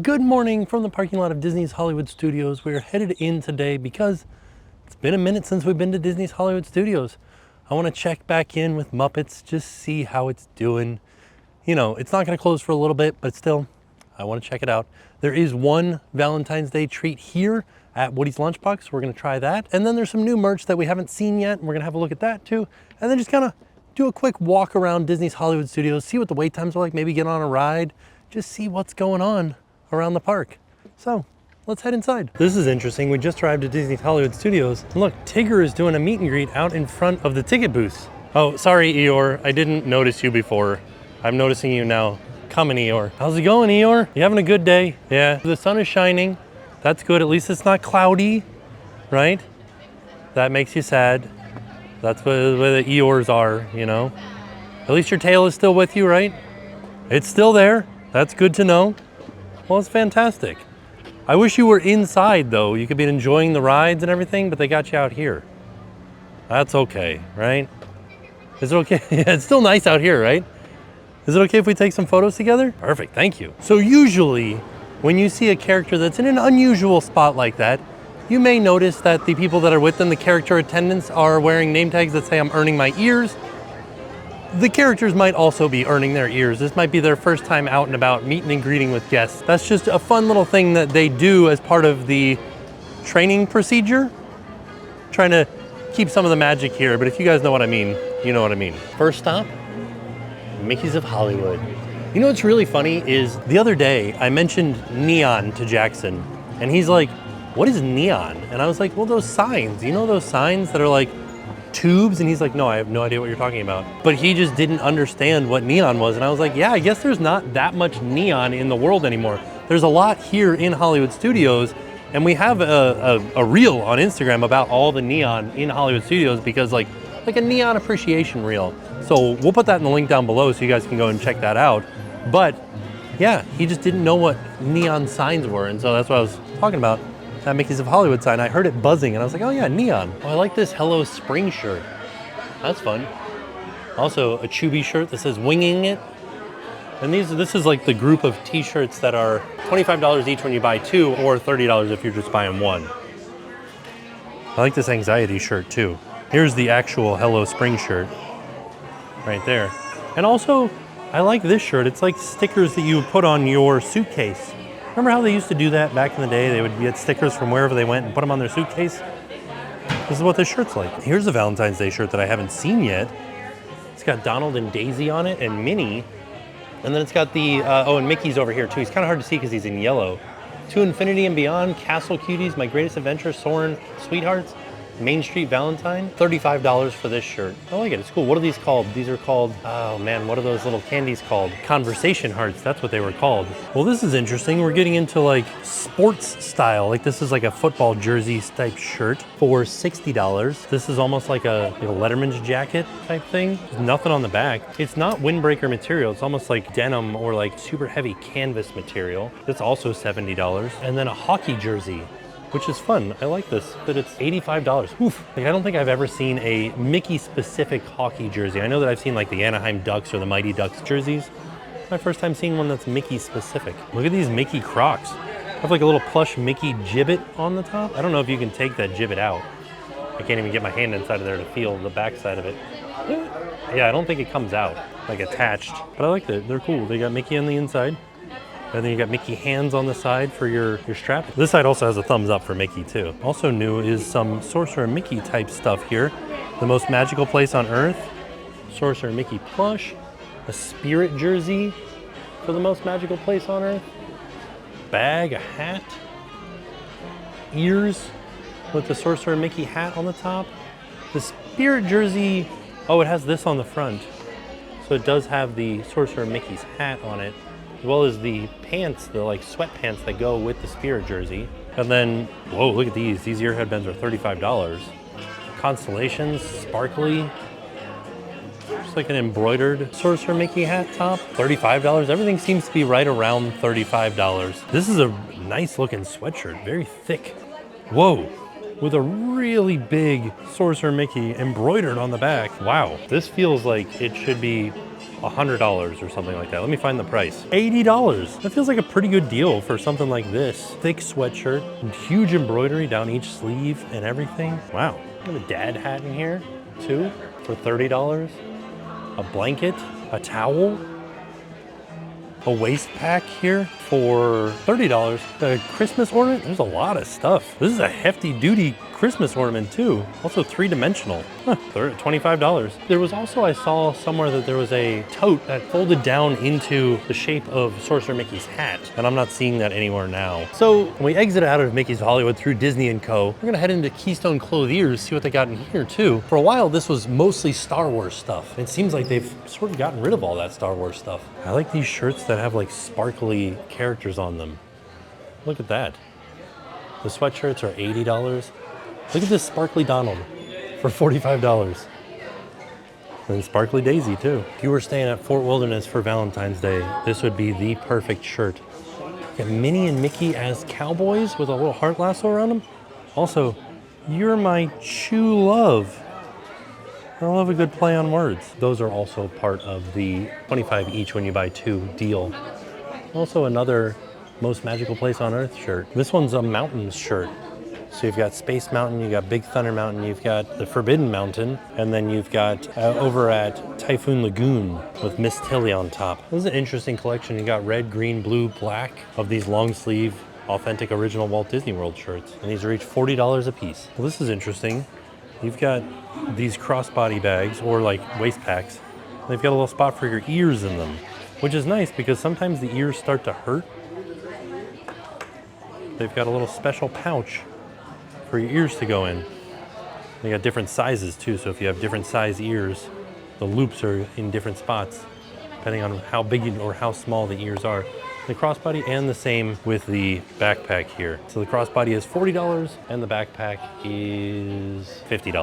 Good morning from the parking lot of Disney's Hollywood Studios. We're headed in today because it's been a minute since we've been to Disney's Hollywood Studios. I want to check back in with Muppets, just see how it's doing. You know, it's not going to close for a little bit, but still, I want to check it out. There is one Valentine's Day treat here at Woody's Lunchbox. We're going to try that. And then there's some new merch that we haven't seen yet, and we're going to have a look at that too. And then just kind of do a quick walk around Disney's Hollywood Studios, see what the wait times are like, maybe get on a ride, just see what's going on around the park. So let's head inside. This is interesting. We just arrived at Disney's Hollywood Studios. And look, Tigger is doing a meet and greet out in front of the ticket booths. Oh, sorry, Eeyore. I didn't notice you before. I'm noticing you now. Coming, Eeyore. How's it going, Eeyore? You having a good day? Yeah, the sun is shining. That's good. At least it's not cloudy, right? That makes you sad. That's what the Eeyores are, you know? At least your tail is still with you, right? It's still there. That's good to know. Well, it's fantastic. I wish you were inside though. You could be enjoying the rides and everything, but they got you out here. That's okay, right? Is it okay? Yeah, it's still nice out here, right? Is it okay if we take some photos together? Perfect, thank you. So usually when you see a character that's in an unusual spot like that, you may notice that the people that are with them, the character attendants, are wearing name tags that say, "I'm earning my ears." The characters might also be earning their ears. This might be their first time out and about meeting and greeting with guests. That's just a fun little thing that they do as part of the training procedure. Trying to keep some of the magic here, but if you guys know what I mean, you know what I mean. First stop, Mickey's of Hollywood. You know what's really funny is the other day I mentioned neon to Jackson and he's like, "What is neon?" And I was like, "Well, those signs, you know those signs that are like tubes?" And he's like, "No, I have no idea what you're talking about." But he just didn't understand what neon was. And I was like, yeah, I guess there's not that much neon in the world anymore. There's a lot here in Hollywood Studios, and we have a reel on Instagram about all the neon in Hollywood Studios, because like a neon appreciation reel. So we'll put that in the link down below so you guys can go and check that out. But yeah, he just didn't know what neon signs were. And so that's what I was talking about. That Mickey's of Hollywood sign. I heard it buzzing and I was like, oh yeah, neon. Oh, I like this Hello Spring shirt. That's fun. Also a Chubby shirt that says "Winging It." And this is like the group of t-shirts that are $25 each when you buy two, or $30 if you're just buying one. I like this anxiety shirt too. Here's the actual Hello Spring shirt right there. And also I like this shirt. It's like stickers that you put on your suitcase. Remember how they used to do that back in the day? They would get stickers from wherever they went and put them on their suitcase. This is what this shirt's like. Here's a Valentine's Day shirt that I haven't seen yet. It's got Donald and Daisy on it and Minnie. And then it's got the, and Mickey's over here too. He's kind of hard to see because he's in yellow. To Infinity and Beyond, Castle Cuties, My Greatest Adventure, Soarin' Sweethearts, Main Street Valentine. $35 for this shirt. I like it, it's cool. What are these called? These are called, oh man, what are those little candies called? Conversation hearts, that's what they were called. Well, this is interesting. We're getting into like sports style. Like this is like a football jersey type shirt for $60. This is almost like a Letterman's jacket type thing. There's nothing on the back. It's not windbreaker material. It's almost like denim or like super heavy canvas material. That's also $70. And then a hockey jersey, which is fun. I like this, but it's $85. Oof. Like, I don't think I've ever seen a Mickey-specific hockey jersey. I know that I've seen like the Anaheim Ducks or the Mighty Ducks jerseys. It's my first time seeing one that's Mickey-specific. Look at these Mickey Crocs. I have like a little plush Mickey gibbet on the top. I don't know if you can take that gibbet out. I can't even get my hand inside of there to feel the back side of it. Yeah, I don't think it comes out, like attached. But I like that, they're cool. They got Mickey on the inside. And then you got Mickey hands on the side for your strap. This side also has a thumbs up for Mickey too. Also new is some Sorcerer Mickey type stuff here. The Most Magical Place on Earth, Sorcerer Mickey plush, a spirit jersey for The Most Magical Place on Earth, bag, a hat, ears with the Sorcerer Mickey hat on the top. The spirit jersey, oh, it has this on the front. So it does have the Sorcerer Mickey's hat on it, as well as the pants, the like sweatpants that go with the spirit jersey. And then, whoa, look at these. These ear headbands are $35. Constellations, sparkly. Just like an embroidered Sorcerer Mickey hat top, $35. Everything seems to be right around $35. This is a nice looking sweatshirt, very thick. Whoa, with a really big Sorcerer Mickey embroidered on the back. Wow, this feels like it should be $100 or something like that. Let me find the price. $80. That feels like a pretty good deal for something like this. Thick sweatshirt, and huge embroidery down each sleeve and everything. Wow. I have a dad hat in here too for $30. A blanket, a towel, a waist pack here for $30. The Christmas ornament, there's a lot of stuff. This is a hefty duty Christmas ornament too. Also 3-dimensional, $25. There was also, I saw somewhere that there was a tote that folded down into the shape of Sorcerer Mickey's hat, and I'm not seeing that anywhere now. So when we exit out of Mickey's Hollywood through Disney & Co., we're gonna head into Keystone Clothiers, see what they got in here too. For a while, this was mostly Star Wars stuff. It seems like they've sort of gotten rid of all that Star Wars stuff. I like these shirts that have like sparkly characters on them. Look at that. The sweatshirts are $80. Look at this sparkly Donald for $45. And sparkly Daisy too. If you were staying at Fort Wilderness for Valentine's Day, this would be the perfect shirt. You got Minnie and Mickey as cowboys with a little heart lasso around them. Also, you're my true love. I love a good play on words. Those are also part of the 25 each when you buy 2 deal. Also another Most Magical Place on Earth shirt. This one's a mountains shirt. So you've got Space Mountain, you've got Big Thunder Mountain, you've got the Forbidden Mountain, and then you've got over at Typhoon Lagoon with Miss Tilly on top. This is an interesting collection. You got red, green, blue, black of these long sleeve, authentic original Walt Disney World shirts. And these are each $40 a piece. Well, this is interesting. You've got these crossbody bags or like waist packs. They've got a little spot for your ears in them, which is nice because sometimes the ears start to hurt. They've got a little special pouch for your ears to go in. They got different sizes too, so if you have different size ears, the loops are in different spots, depending on how big or how small the ears are. The crossbody, and the same with the backpack here. So the crossbody is $40 and the backpack is $50.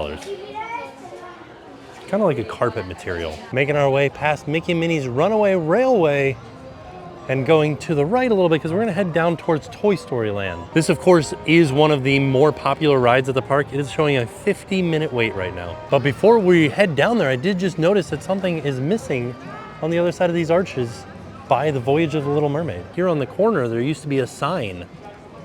Kind of like a carpet material. Making our way past Mickey and Minnie's Runaway Railway and going to the right a little bit because we're gonna head down towards Toy Story Land. This, of course, is one of the more popular rides at the park. It is showing a 50-minute wait right now. But before we head down there, I did just notice that something is missing on the other side of these arches by the Voyage of the Little Mermaid. Here on the corner, there used to be a sign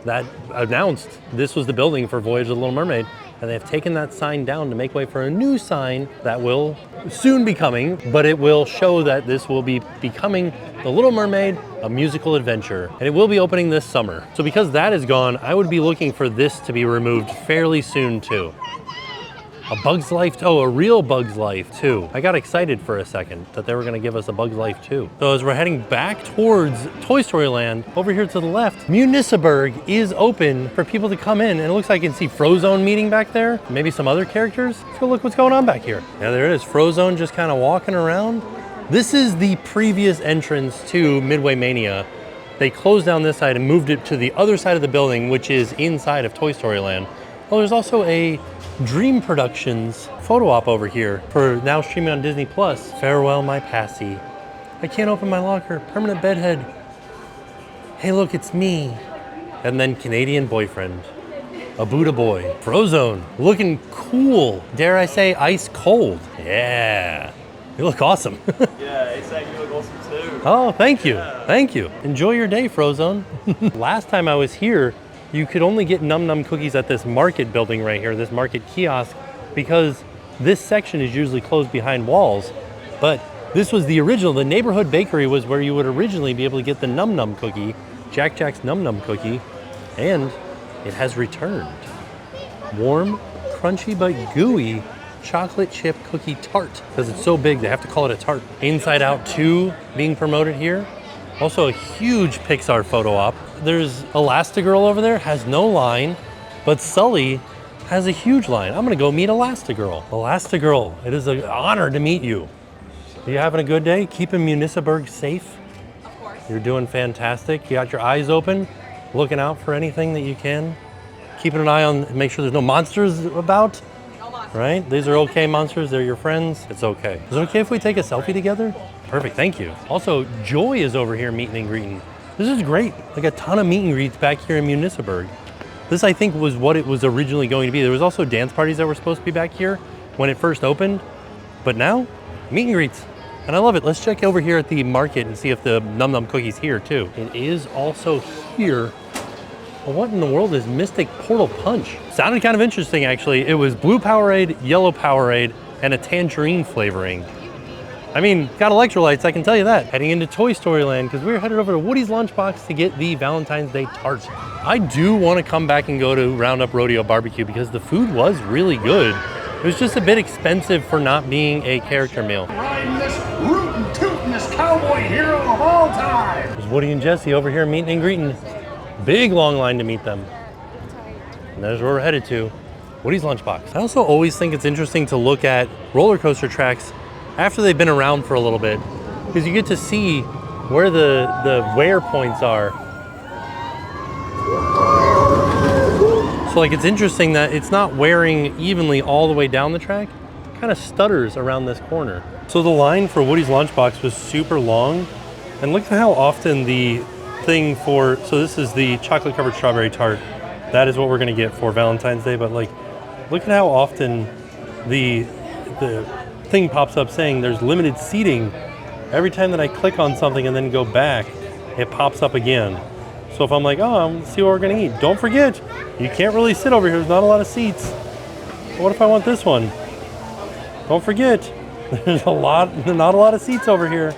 that announced this was the building for Voyage of the Little Mermaid, and they've taken that sign down to make way for a new sign that will soon be coming, but it will show that this will be becoming The Little Mermaid, a musical adventure, and it will be opening this summer. So because that is gone, I would be looking for this to be removed fairly soon too. A Bug's Life, oh, a real Bug's Life too. I got excited for a second that they were gonna give us a Bug's Life too. So as we're heading back towards Toy Story Land, over here to the left, Municiberg is open for people to come in, and it looks like I can see Frozone meeting back there, maybe some other characters. Let's go look what's going on back here. Yeah, there it is, Frozone just kind of walking around. This is the previous entrance to Midway Mania. They closed down this side and moved it to the other side of the building, which is inside of Toy Story Land. Well, there's also a Dream Productions photo op over here for now streaming on Disney Plus. Farewell, my passy. I can't open my locker. Permanent bedhead. Hey, look, it's me. And then Canadian boyfriend. A Buddha boy. Frozone. Looking cool. Dare I say ice cold. Yeah. You look awesome. Yeah, it's saying you look awesome too. Oh, thank you. Yeah. Thank you. Enjoy your day, Frozone. Last time I was here, you could only get Num Num cookies at this market building right here, this market kiosk, because this section is usually closed behind walls. But this was the original. The neighborhood bakery was where you would originally be able to get the Num Num cookie, Jack Jack's Num Num cookie, and it has returned. Warm, crunchy, but gooey chocolate chip cookie tart. Because it's so big, they have to call it a tart. Inside Out 2 being promoted here. Also a huge Pixar photo op. There's Elastigirl over there, has no line, but Sully has a huge line. I'm gonna go meet Elastigirl. Elastigirl, it is an honor to meet you. Are you having a good day? Keeping Municiberg safe? Of course. You're doing fantastic. You got your eyes open, looking out for anything that you can. Keeping an eye on, make sure there's no monsters about. No monsters. Right? These are okay monsters, they're your friends. It's okay. Is it okay if we take a selfie together? Perfect, thank you. Also, Joy is over here meeting and greeting. This is great. Like a ton of meet and greets back here in Municiberg. This, I think, was what it was originally going to be. There was also dance parties that were supposed to be back here when it first opened, but now, meet and greets. And I love it. Let's check over here at the market and see if the Num Num cookie's here too. It is also here. But what in the world is Mystic Portal Punch? Sounded kind of interesting, actually. It was blue Powerade, yellow Powerade, and a tangerine flavoring. I mean, got electrolytes, I can tell you that. Heading into Toy Story Land, because we're headed over to Woody's Lunchbox to get the Valentine's Day tart. I do want to come back and go to Roundup Rodeo Barbecue because the food was really good. It was just a bit expensive for not being a character meal. Riding this rootin' tootin' cowboy hero of all time. There's Woody and Jesse over here meeting and greeting. Big long line to meet them. And there's where we're headed to, Woody's Lunchbox. I also always think it's interesting to look at roller coaster tracks after they've been around for a little bit, because you get to see where the wear points are. So like it's interesting that it's not wearing evenly all the way down the track. It kind of stutters around this corner. So the line for Woody's Lunchbox was super long, and look at how often the thing for, so this is the chocolate covered strawberry tart. That is what we're gonna get for Valentine's Day, but like, look at how often the thing pops up saying there's limited seating. Every time that I click on something and then go back, it pops up again. So if I'm like, oh, let's see what we're gonna eat. Don't forget, you can't really sit over here. There's not a lot of seats. What if I want this one? Don't forget, there's not a lot of seats over here.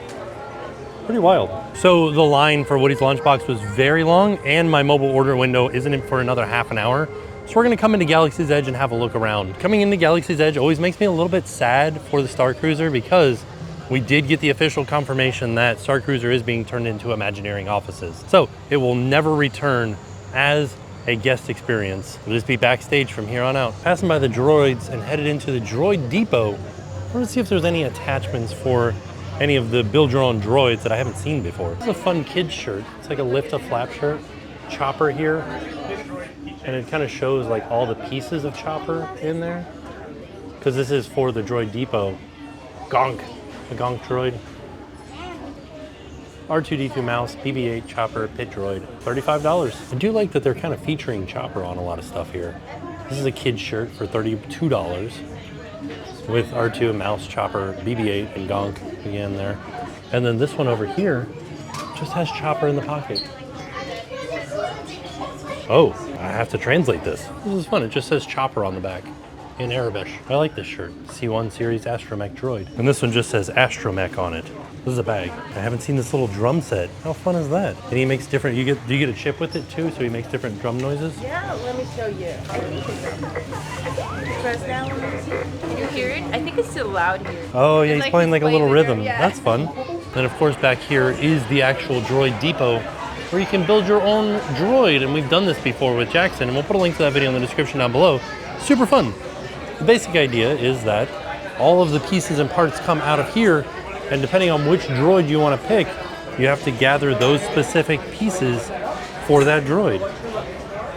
Pretty wild. So the line for Woody's Lunchbox was very long, and my mobile order window isn't for another half an hour. So we're gonna come into Galaxy's Edge and have a look around. Coming into Galaxy's Edge always makes me a little bit sad for the Star Cruiser because we did get the official confirmation that Star Cruiser is being turned into Imagineering offices. So it will never return as a guest experience. It'll just be backstage from here on out. Passing by the droids and headed into the Droid Depot. I want to see if there's any attachments for any of the build your own droids that I haven't seen before. This is a fun kid's shirt. It's like a lift a flap shirt. Chopper here. And it kind of shows like all the pieces of Chopper in there. Because this is for the Droid Depot. Gonk, the Gonk droid. R2-D2 mouse, BB-8 Chopper, Pit Droid, $35. I do like that they're kind of featuring Chopper on a lot of stuff here. This is a kid's shirt for $32 with R2, mouse, Chopper, BB-8, and Gonk again there. And then this one over here just has Chopper in the pocket. Oh, I have to translate this. This is fun. It just says Chopper on the back in Arabic. I like this shirt. C1 Series Astromech Droid. And this one just says Astromech on it. This is a bag. I haven't seen this little drum set. How fun is that? And he makes different, do you get a chip with it too? So he makes different drum noises? Yeah, let me show you. Press down. You hear it? I think it's still loud here. Oh yeah, he's playing like a little rhythm. Yeah. That's fun. And of course back here is the actual Droid Depot where you can build your own droid. And we've done this before with Jackson, and we'll put a link to that video in the description down below. Super fun. The basic idea is that all of the pieces and parts come out of here, and depending on which droid you want to pick, you have to gather those specific pieces for that droid.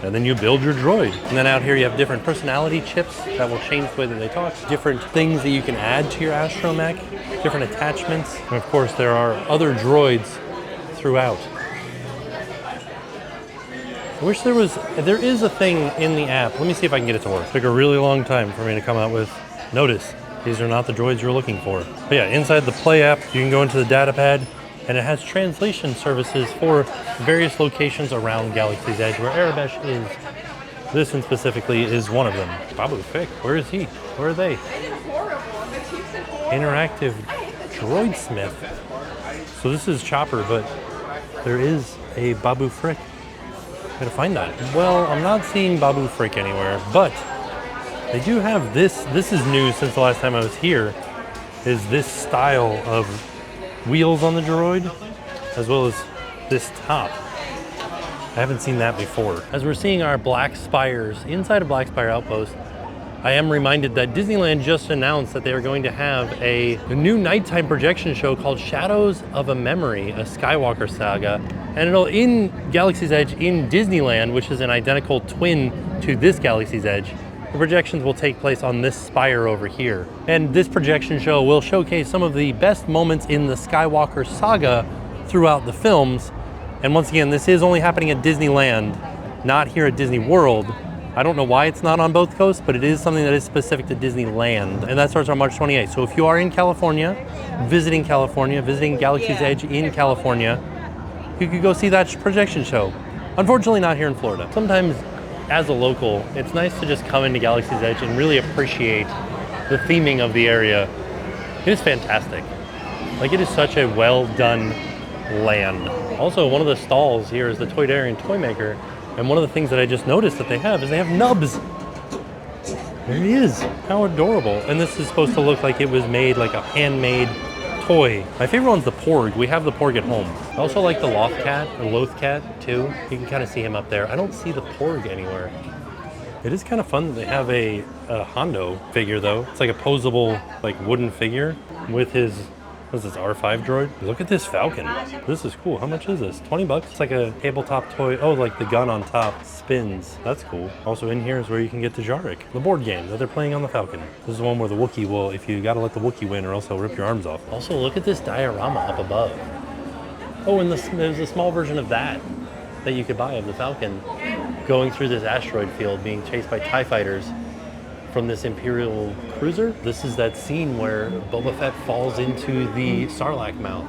And then you build your droid. And then out here you have different personality chips that will change the way that they talk, different things that you can add to your astromech, different attachments. And of course there are other droids throughout. I wish there is a thing in the app. Let me see if I can get it to work. It took a really long time for me to come out with. Notice, these are not the droids you're looking for. But yeah, inside the Play app, you can go into the data pad, and it has translation services for various locations around Galaxy's Edge where Arabesh is. This one specifically is one of them. Babu Frick, where is he? Where are they? Interactive Droid Smith. So this is Chopper, but there is a Babu Frick. Gotta find that. Well, I'm not seeing Babu Frick anywhere, but they do have this. This is new since the last time I was here, is this style of wheels on the droid, as well as this top. I haven't seen that before. As we're seeing our Black Spires inside of Black Spire Outpost, I am reminded that Disneyland just announced that they are going to have a new nighttime projection show called Shadows of a Memory, a Skywalker saga. And it'll in Galaxy's Edge in Disneyland, which is an identical twin to this Galaxy's Edge. The projections will take place on this spire over here. And this projection show will showcase some of the best moments in the Skywalker saga throughout the films. And once again, this is only happening at Disneyland, not here at Disney World. I don't know why it's not on both coasts, but it is something that is specific to Disneyland. And that starts on March 28th. So if you are in California, visiting Galaxy's Edge in California, you could go see that projection show. Unfortunately, not here in Florida. Sometimes, as a local, it's nice to just come into Galaxy's Edge and really appreciate the theming of the area. It is fantastic. Like, it is such a well done land. Also, one of the stalls here is the Toydarian Toy Maker. And one of the things that I just noticed that they have is they have nubs. There he is. How adorable. And this is supposed to look like it was made like a handmade toy. My favorite one's the Porg. We have the Porg at home. I also like the Loth Cat too. You can kind of see him up there. I don't see the Porg anywhere. It is kind of fun that they have a Hondo figure though. It's like a posable like wooden figure with his, what is this, R5 droid? Look at this Falcon. This is cool. How much is this? 20 bucks? It's like a tabletop toy. Oh, like the gun on top spins. That's cool. Also in here is where you can get the Jarek, the board game that they're playing on the Falcon. This is the one where the Wookiee will, if you gotta let the Wookiee win or else he'll rip your arms off. Also, look at this diorama up above. Oh, and there's a small version of that you could buy of the Falcon going through this asteroid field being chased by TIE fighters from this Imperial cruiser. This is that scene where Boba Fett falls into the Sarlacc mouth.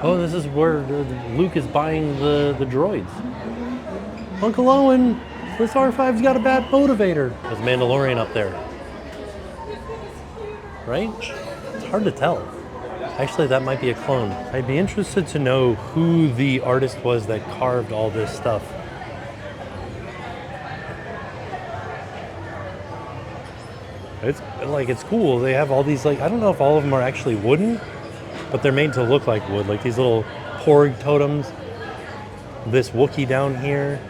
Oh, this is where Luke is buying the droids. Uncle Owen, this R5's got a bad motivator. There's Mandalorian up there. Right? It's hard to tell. Actually, that might be a clone. I'd be interested to know who the artist was that carved all this stuff. It's cool. They have all these, like, I don't know if all of them are actually wooden, but they're made to look like wood. Like these little Porg totems. This Wookiee down here.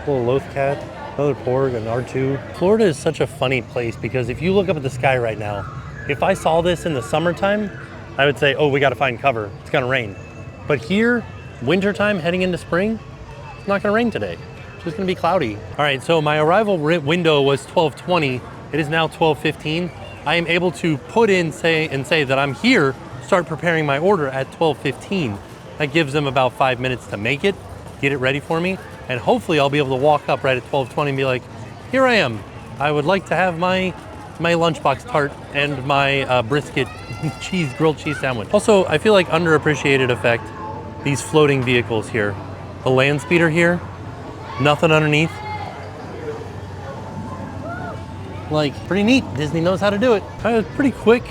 Little Loth Cat. Another Porg, an R2. Florida is such a funny place because if you look up at the sky right now, if I saw this in the summertime, I would say, oh, we gotta find cover. It's gonna rain. But here, wintertime heading into spring, it's not gonna rain today. It's just gonna be cloudy. All right, so my arrival window was 12:20. It is now 12:15. I am able to put in, say that I'm here, start preparing my order at 12:15. That gives them about 5 minutes to make it, get it ready for me. And hopefully I'll be able to walk up right at 12:20 and be like, here I am. I would like to have my Lunchbox tart and my brisket grilled cheese sandwich. Also, I feel like underappreciated effect, these floating vehicles here. The land speeder here, nothing underneath. Like, pretty neat. Disney knows how to do it. I was pretty quick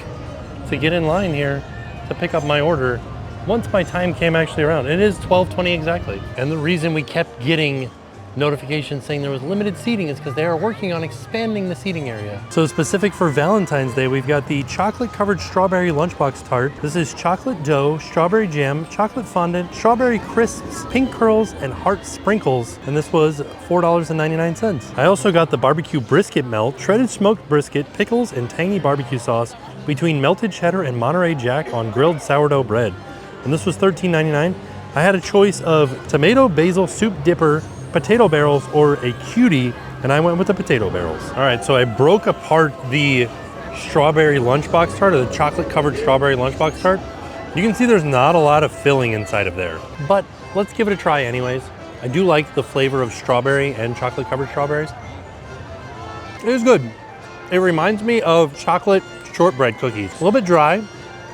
to get in line here to pick up my order once my time came actually around. It is 12:20 exactly. And the reason we kept getting notifications saying there was limited seating is because they are working on expanding the seating area. So specific for Valentine's Day, we've got the chocolate covered strawberry lunchbox tart. This is chocolate dough, strawberry jam, chocolate fondant, strawberry crisps, pink curls, and heart sprinkles. And this was $4.99. I also got the barbecue brisket melt, shredded smoked brisket, pickles, and tangy barbecue sauce between melted cheddar and Monterey Jack on grilled sourdough bread. And this was $13.99. I had a choice of tomato basil soup dipper, potato barrels, or a cutie, and I went with the potato barrels. All right, so I broke apart the strawberry lunchbox tart, or the chocolate covered strawberry lunchbox tart. You can see there's not a lot of filling inside of there, but let's give it a try anyways. I do like the flavor of strawberry and chocolate covered strawberries. It is good. It reminds me of chocolate shortbread cookies. A little bit dry.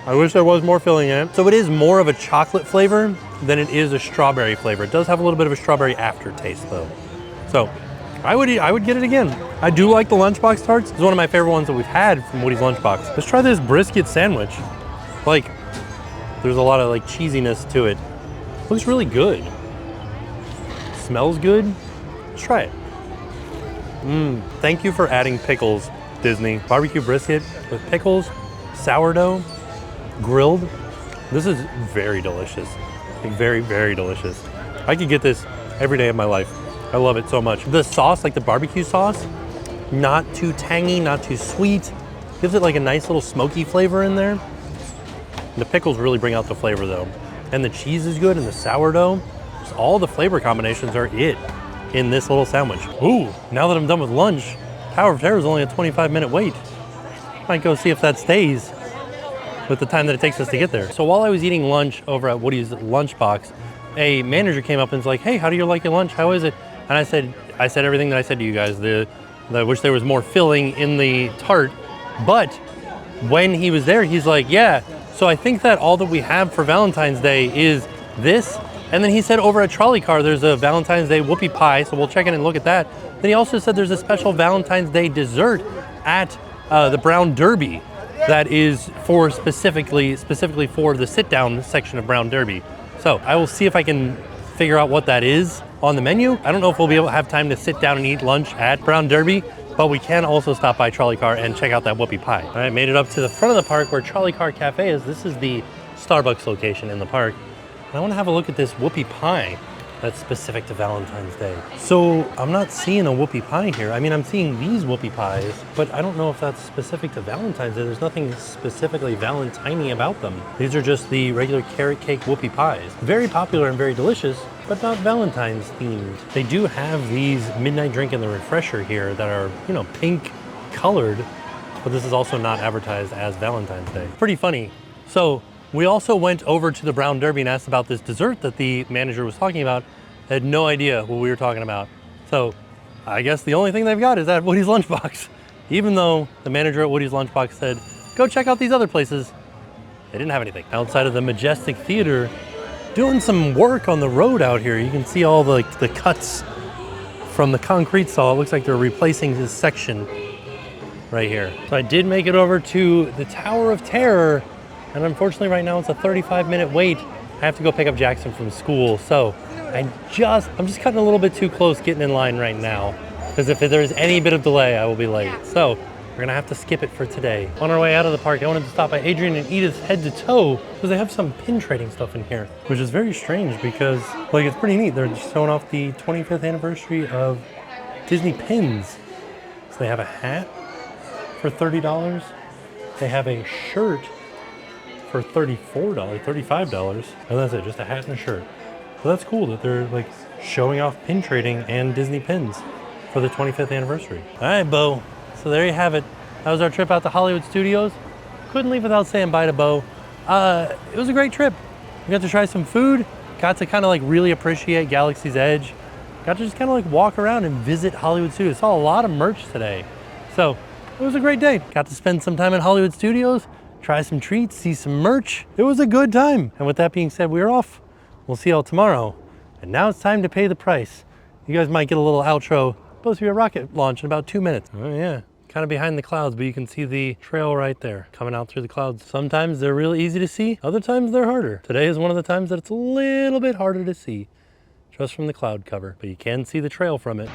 I wish there was more filling in it. So it is more of a chocolate flavor than it is a strawberry flavor. It does have a little bit of a strawberry aftertaste though. So I would get it again. I do like the Lunchbox tarts. It's one of my favorite ones that we've had from Woody's Lunchbox. Let's try this brisket sandwich. Like, there's a lot of like cheesiness to it. Looks really good. Smells good. Let's try it. Thank you for adding pickles, Disney. Barbecue brisket with pickles, sourdough, grilled. This is very delicious. Like very, very delicious. I could get this every day of my life. I love it so much. The sauce, like the barbecue sauce, not too tangy, not too sweet. Gives it like a nice little smoky flavor in there. The pickles really bring out the flavor though. And the cheese is good and the sourdough. Just all the flavor combinations are it in this little sandwich. Ooh, now that I'm done with lunch, Tower of Terror is only a 25-minute wait. Might go see if that stays with the time that it takes us to get there. So while I was eating lunch over at Woody's Lunchbox, a manager came up and was like, hey, how do you like your lunch? How is it? And I said everything that I said to you guys. I wish there was more filling in the tart. But when he was there, he's like, yeah, so I think that all that we have for Valentine's Day is this. And then he said over at Trolley Car, there's a Valentine's Day whoopie pie, so we'll check in and look at that. Then he also said there's a special Valentine's Day dessert at the Brown Derby that is for specifically for the sit-down section of Brown Derby. So I will see if I can figure out what that is on the menu. I don't know if we'll be able to have time to sit down and eat lunch at Brown Derby, but we can also stop by Trolley Car and check out that whoopie pie. All right, made it up to the front of the park where Trolley Car Cafe is. This is the Starbucks location in the park. And I want to have a look at this whoopie pie that's specific to Valentine's Day. So I'm not seeing a whoopie pie here. I mean, I'm seeing these whoopie pies, but I don't know if that's specific to Valentine's Day. There's nothing specifically Valentine-y about them. These are just the regular carrot cake whoopie pies. Very popular and very delicious, but not Valentine's themed. They do have these midnight drink and the refresher here that are, you know, pink colored, but this is also not advertised as Valentine's Day. Pretty funny. So we also went over to the Brown Derby and asked about this dessert that the manager was talking about. I had no idea what we were talking about. So I guess the only thing they've got is at Woody's Lunchbox. Even though the manager at Woody's Lunchbox said, go check out these other places, they didn't have anything. Outside of the Majestic Theater, doing some work on the road out here. You can see all the cuts from the concrete saw. It looks like they're replacing this section right here. So I did make it over to the Tower of Terror, and unfortunately right now it's a 35-minute wait. I have to go pick up Jackson from school. So I'm just cutting a little bit too close getting in line right now, because if there's any bit of delay, I will be late. So we're gonna have to skip it for today. On our way out of the park, I wanted to stop by Adrian and Edith's Head to Toe, because they have some pin trading stuff in here, which is very strange because, like, it's pretty neat. They're just showing off the 25th anniversary of Disney pins. So they have a hat for $30. They have a shirt for $34, $35, and that's it, just a hat and a shirt. So that's cool that they're like showing off pin trading and Disney pins for the 25th anniversary. All right, Bo. So there you have it. That was our trip out to Hollywood Studios. Couldn't leave without saying bye to Bo. It was a great trip. We got to try some food, got to kind of like really appreciate Galaxy's Edge, got to just kind of like walk around and visit Hollywood Studios. Saw a lot of merch today. So it was a great day. Got to spend some time at Hollywood Studios, try some treats, see some merch. It was a good time. And with that being said, we're off. We'll see y'all tomorrow. And now it's time to pay the price. You guys might get a little outro. Supposed to be a rocket launch in about 2 minutes. Oh yeah, kind of behind the clouds, but you can see the trail right there coming out through the clouds. Sometimes they're really easy to see, other times they're harder. Today is one of the times that it's a little bit harder to see just from the cloud cover, but you can see the trail from it.